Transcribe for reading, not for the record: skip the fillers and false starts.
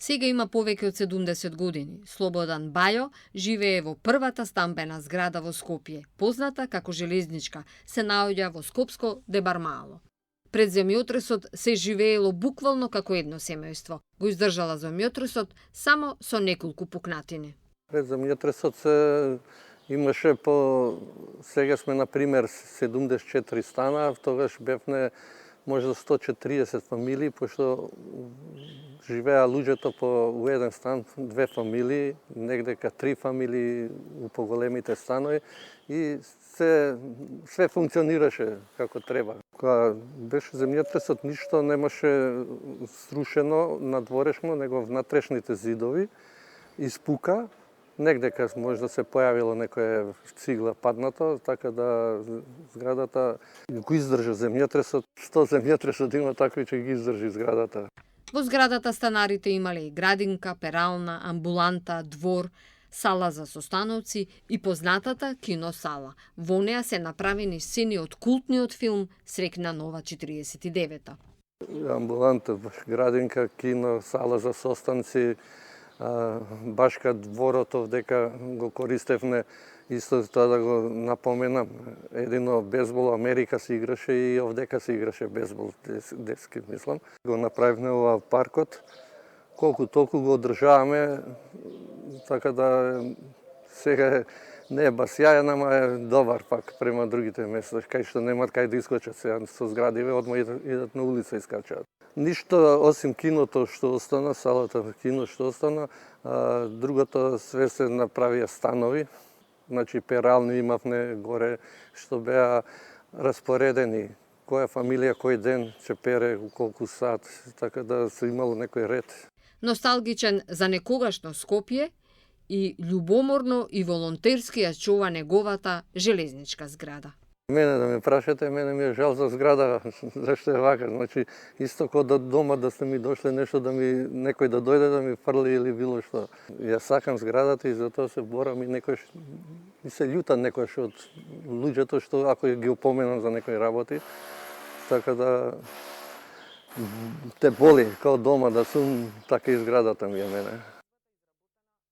Сега има повеќе од 70 години. Слободан Бајо живее во првата стамбена зграда во Скопје, позната како Железничка, се наоѓа во Скопско Дебармало. Пред земјотресот се живеело буквално како едно семејство. Го издржала земјотресот само со неколку пукнатини. Пред земјотресот се имаше сега сме на пример 74 стана, тогаш бевме може 140 фамилии, пошто живеа луѓето у еден стан, две фамилии, негдека три фамилии у поголемите станови и све функционираше како треба. Кога беше земјотресот, ништо немаше срушено надворешно, него внатрешните зидови испука. Негдека може да се појавило некоја цигла паднато, така да зградата го издржа земјотресот. 100 земјотресот има такви че ги издржи зградата. Во зградата станарите имале и градинка, перална, амбуланта, двор, сала за состановци и познатата киносала. Во неа се направени сцени од култниот филм Среќна нова 49-та. Амбуланта, градинка, кино, сала за состанци, башка дворот овдека го користевме, исто тоа да го напоменам, едино бейсбол Америка се играше и овдека се играше бейсбол детски, мислам. Го направивме ова паркот, колку толку го одржаваме, така да сега не е бас јаен, ама е добар пак према другите места, кај што немат кај да искочат сега со зградиве, одма идат на улица и скачаат. Ништо осим киното што остана, салата кино што остана, другото све се направија станови, значи перални имавме горе што беа распоредени, која фамилија кој ден ќе пере, колку сат, така да се имало некој ред. Носталгичен за некогашно Скопје и љубоморно и волонтерски ја чува неговата железничка зграда. Мене да ме прашате, мене ми е жал за зграда, зашто е вака. Значи, исто ко до дома да сте ми дошле нешто да ми некој да дојде да ми фрли или било што. Ја сакам зградата и затоа се борам и некој ми се љута некојаш од луѓето што ако ги опоменам за некои работи, така да те боли као дома да сум, така и зградата ми е мене.